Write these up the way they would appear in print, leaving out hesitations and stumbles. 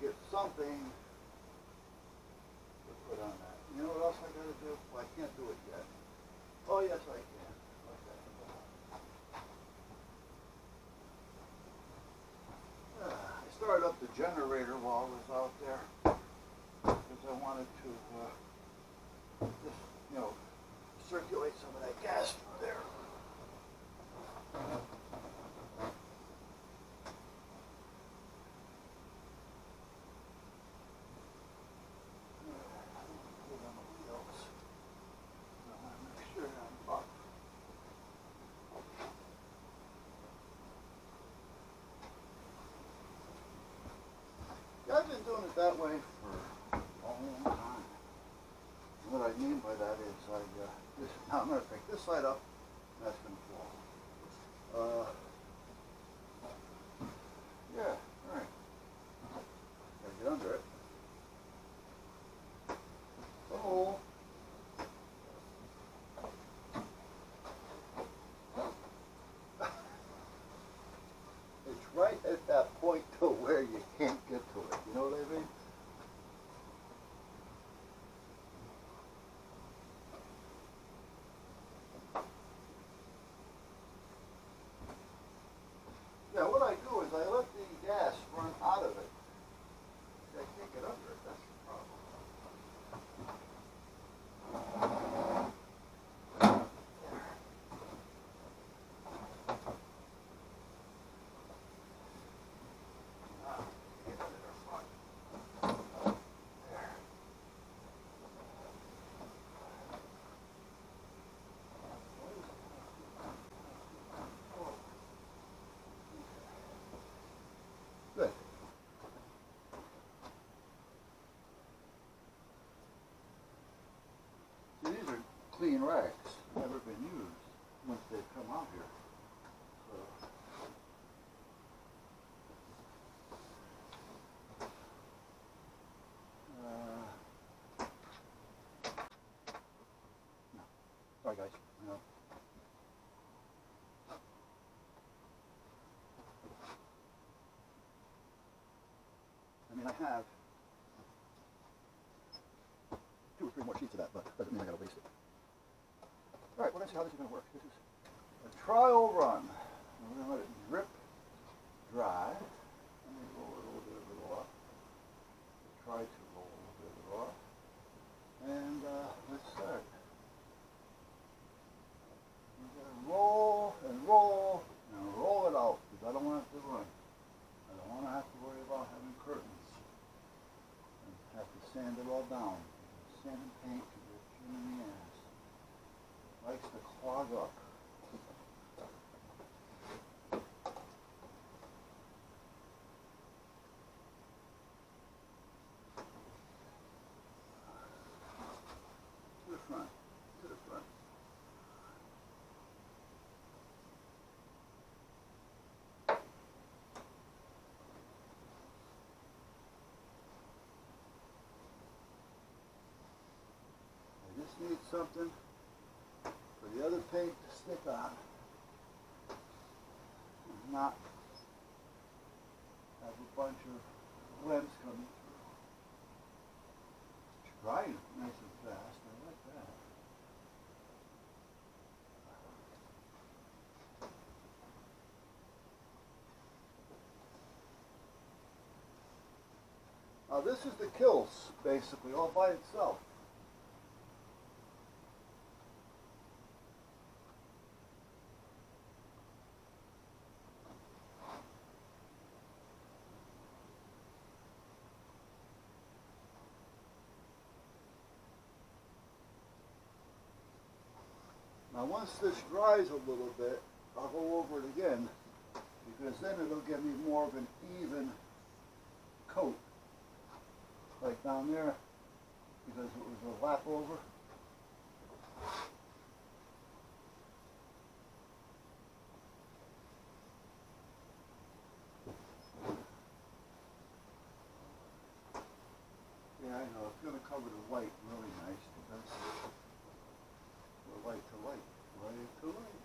get something to put on that. You know what else I gotta do? Well, I can't do it yet. Oh, yes, I can. Okay. I started up the generator while I was out there because I wanted to just, you know, circulate some of that gas through there. I've been doing it that way for a long time. And what I mean by that is now I'm going to pick this side up, and that's going to fall. Yeah, all right. Gotta get under it. Oh. It's right at that point to where you can't get to it. You know what I mean? Yeah, what I do is I let the gas run out of it. I can't get under it. That's the problem. Good. See, these are clean racks, never been used once they've come out here. So, no. Sorry guys. No. I mean, I have 2 or 3 more sheets of that, but doesn't mean I gotta waste it. All right, well, let's see how this is gonna work. This is a trial run. We're gonna let it drip dry. Let me roll a little bit of it off. Try to roll a little bit of it off. And let's start. We're gonna roll and roll and roll it out because I don't want it to run. I don't want to have to worry about having curtains and have to sand it all down. Sand and paint can be a pain in the ass. It likes to clog up. To the front, to the front. I just need something for the other paint to stick on and not have a bunch of blends coming through. It's drying nice and fast. I like that. Now this is the kills, basically, all by itself. Now once this dries a little bit, I'll go over it again because then it'll give me more of an even coat. Like down there, because it was a lap over. Yeah, I know, it's going to cover the white really nice because we're light to light, light to light.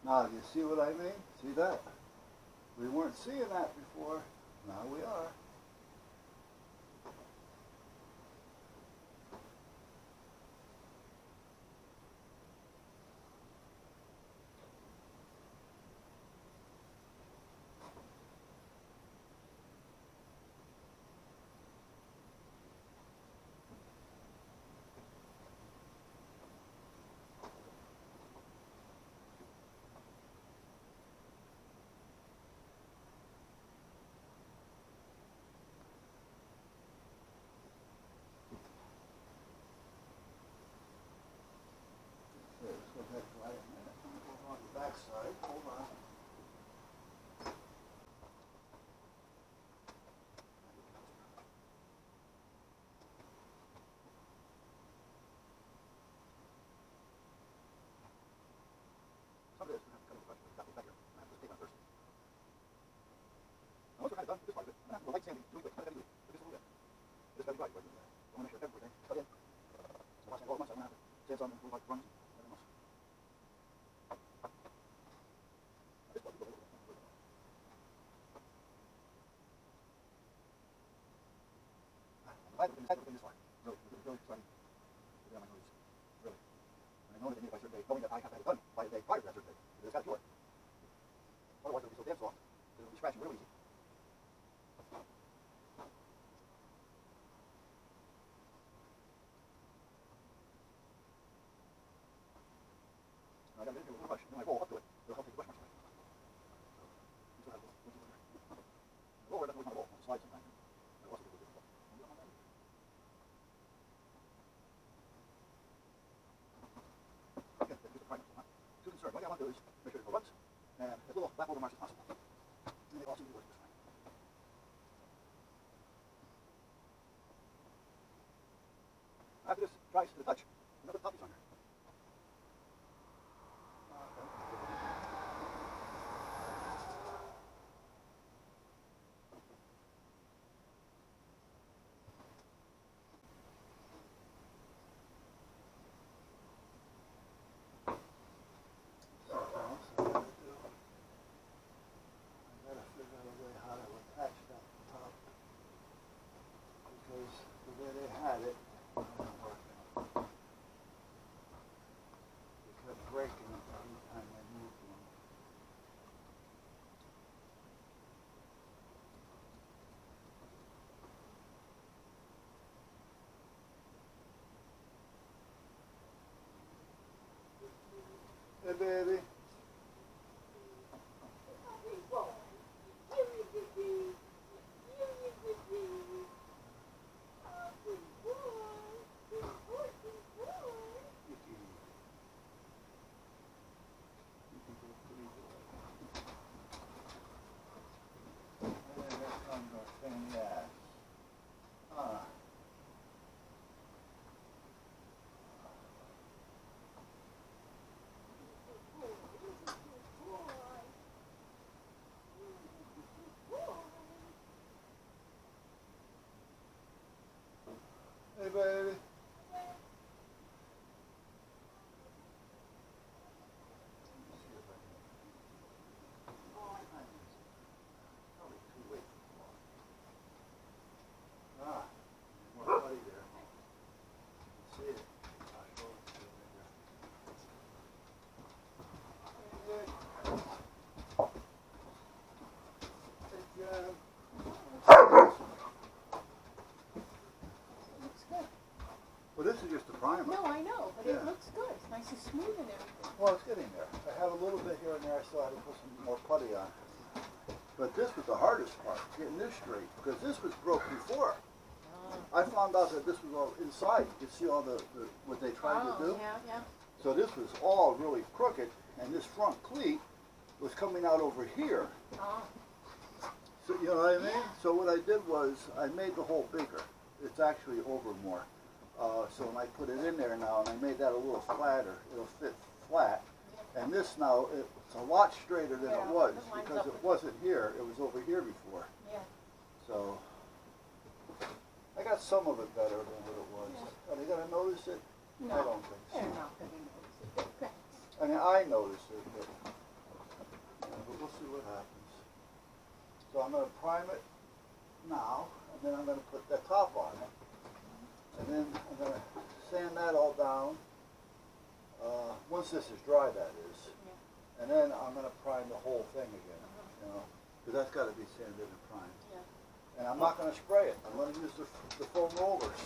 Now, you see what I mean? See that? We weren't seeing that before. Now we are. Let's go ahead and dry it a minute. Hold on to the back side. Hold on. Some of this we have to cut it back here. I have to take on first. Now, once we're kind of done with this part of it, I'm going to have to light sanding really quick. Just a little bit. Just got to be right. I want to make sure everything is cut in. So watch it all at once. I'm going to have to sand some and move like runs. I'm glad we're this far. Really exciting. Yeah, my nose. Really. And I know that they need it by a certain day, knowing that I have to have it done by a day prior to that certain day. Because it's got to cure. Otherwise it'll be so damn soft. It'll be scratching real easy. Now I got to get a little brush, and then I roll up to it. It'll help take the brush marks away. You still have this. The roller doesn't always want to roll. It slides sometimes. It'll also be a little difficult. Again, just a primer. I'm not too concerned. What I want to do is make sure there's no runs and as little leftover marks as possible. And they all seem to be working just fine. After this dries to the touch, another top piece on here. Hey, baby. Hey, baby. More putty there. See it. Well, this is just a primer. No, I know, but it looks good. It's nice and smooth and everything. Well, it's getting there. I have a little bit here and there. I still had to put some more putty on. But this was the hardest part, getting this straight, because this was broke before. I found out that this was all inside. You see all the what they tried to do? Yeah. So this was all really crooked, and this front cleat was coming out over here. Oh. So, you know what I mean? Yeah. So what I did was I made the hole bigger. It's actually over more. So when I put it in there now, and I made that a little flatter, it'll fit flat. And this now, it's a lot straighter than it was, because it wasn't here, it was over here before. Yeah. So, I got some of it better than what it was. Yeah. Are they going to notice it? No, I don't think so. they're not going to notice it. I mean, I noticed it, but we'll see what happens. So I'm going to prime it now, and then I'm going to put that top on it. And then I'm going to sand that all down, once this is dry, that is. Yeah. And then I'm going to prime the whole thing again, you know, because that's got to be sanded and primed. Yeah. And I'm not going to spray it. I'm going to use the foam rollers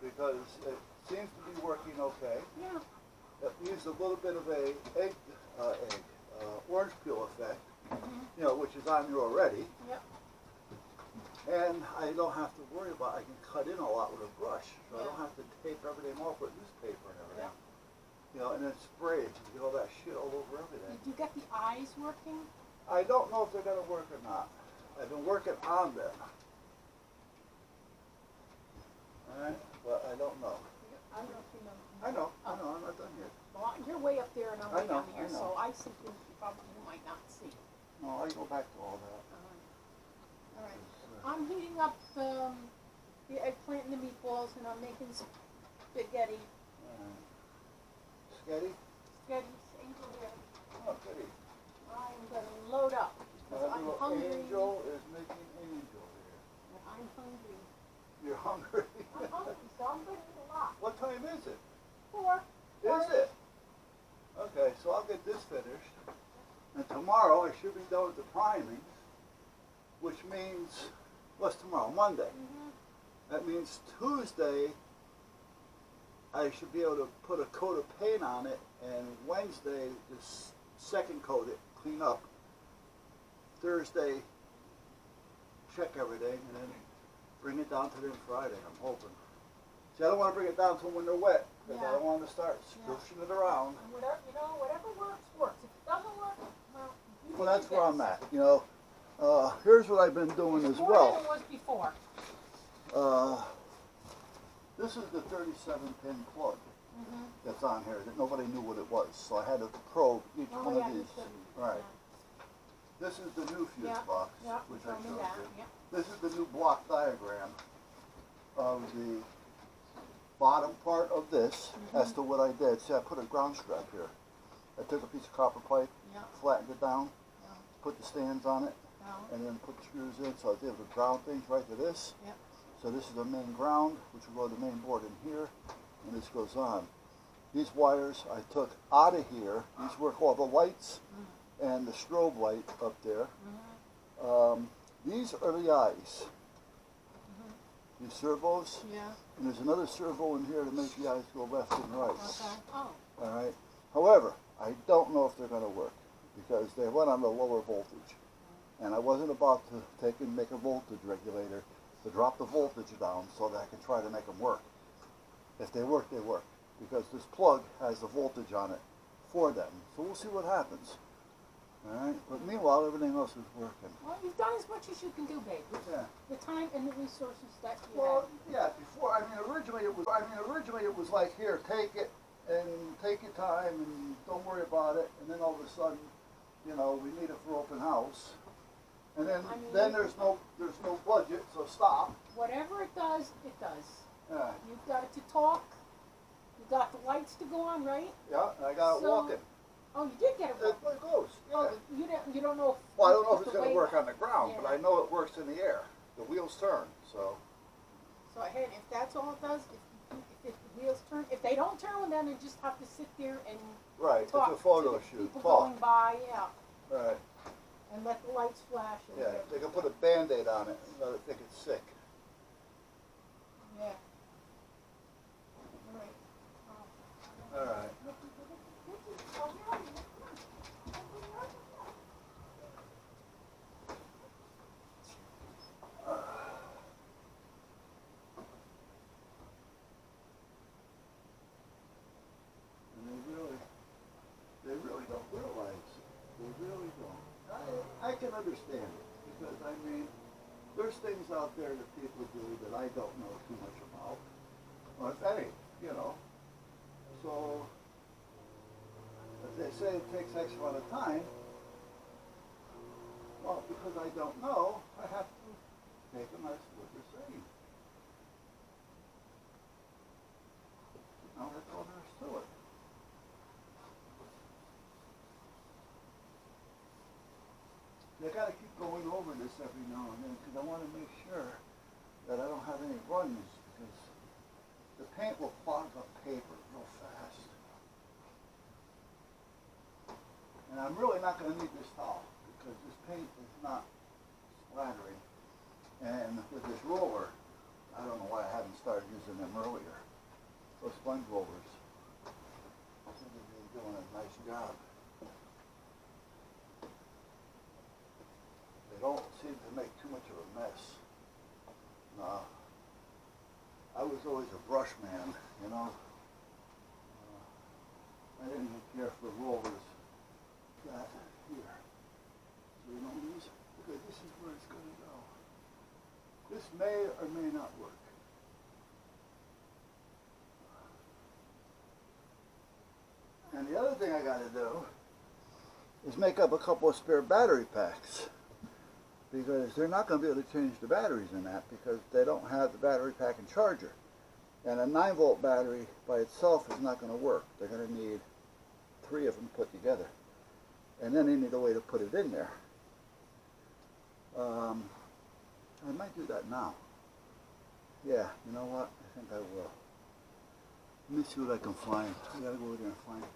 because it seems to be working okay. Yeah. It used a little bit of a orange peel effect, you know, which is on there already. Yep. And I don't have to worry about, I can cut in a lot with a brush, so I Yeah. don't have to tape everything off with newspaper and everything. Yeah. You know, and then spray it, you get all that shit all over everything. Did you get the eyes working? I don't know if they're going to work or not. I've been working on them. Alright, but I don't know. I don't know if you know. I know, I'm not done yet. Well, you're way up there and I'm I way know, down here, I know. so I see things you probably might not see. No, I go back to all that. All right. I'm heating up the eggplant and the meatballs, and I'm making spaghetti. Sketty? Spaghetti, angel hair. Oh, goody. I'm gonna load up because My I'm little hungry. angel is making angel here. And I'm hungry. You're hungry? I'm hungry, so I'm gonna eat a lot. What time is it? 4. Is it? Okay, so I'll get this finished. And tomorrow I should be done with the priming, which means, what's tomorrow? Monday. That means Tuesday I should be able to put a coat of paint on it, and Wednesday just second coat it, clean up. Thursday check everything, and then bring it down to them Friday, I'm hoping. See, I don't want to bring it down till when they're wet, because I Yeah. don't want to start squishing it around. And whatever, whatever works, works. If it doesn't work, well, you Well, do that's your where I'm best. at, you know. Here's what I've been doing as More well. than it was before. This is the 37-pin plug that's on here that nobody knew what it was, so I had to probe each Oh, one yeah, of you these. shouldn't. Right. This is the new fuse Yeah, box, yeah, which tell I me showed that, you. yeah. This is the new block diagram of the bottom part of this as to what I did. See, I put a ground strap here. I took a piece of copper pipe, Yeah. flattened it down, Yeah. put the stands on it, Yeah. and then put the screws in, so I was able to ground things right to this. Yep. So this is the main ground, which will go to the main board in here, and this goes on. These wires I took out of here. These work all the lights and the strobe light up there. These are the eyes. These servos, Yeah. and there's another servo in here to make the eyes go left and right. Okay. Oh. All right. However, I don't know if they're going to work because they run on the lower voltage, and I wasn't about to take and make a voltage regulator to drop the voltage down so that I can try to make them work. If they work, they work, because this plug has the voltage on it for them. So we'll see what happens. All right. But meanwhile, everything else is working. Well, you've done as much as you can do, babe. With Yeah. the time and the resources that you Well, have. yeah. Before, originally it was like, here, take it and take your time and don't worry about it. And then all of a sudden, you know, we need it for open house. And then I mean, there's no budget, so stop. Whatever it does, it does. Yeah. You've got it to talk. You got the lights to go on, right? Yeah. And I got it So- walking. Oh, you did get it That's working. what it goes. Yeah. Oh, you don't know. Well, I don't know if it's the going to way- work on the ground, but Yeah. I know it works in the air. The wheels turn, so. So hey, if that's all it does, if the wheels turn, if they don't turn, then you just have to sit there and Right. talk It's a photo to the shoot. people Talk. going by, yeah, Right. and let the lights flash. And Yeah. whatever. They can put a Band-Aid on it and let it think it's sick. Yeah. All right. All right. And they really don't realize. They really don't. I can understand it because there's things out there that people do that I don't know too much about, or if any, you know. So if they say it takes X amount of time, well, because I don't know, I have to take them as what they're saying. No, that's all there is to it. I gotta keep going over this every now and then because I want to make sure that I don't have any runs because the paint will clog up paper real fast. And I'm really not going to need this towel because this paint is not splattering. And with this roller, I don't know why I haven't started using them earlier. Those sponge rollers. I think they're doing a nice job. They don't seem to make too much of a mess. No. I was always a brush man, you know. I didn't even care for rollers. That here. So you don't lose it. Because this is where it's going to go. This may or may not work. And the other thing I got to do is make up a couple of spare battery packs. Because they're not going to be able to change the batteries in that because they don't have the battery pack and charger. And a 9-volt battery by itself is not going to work. They're going to need 3 of them put together. And then they need a way to put it in there. I might do that now. Yeah, you know what? I think I will. Let me see what I can find. I gotta go over there and find it.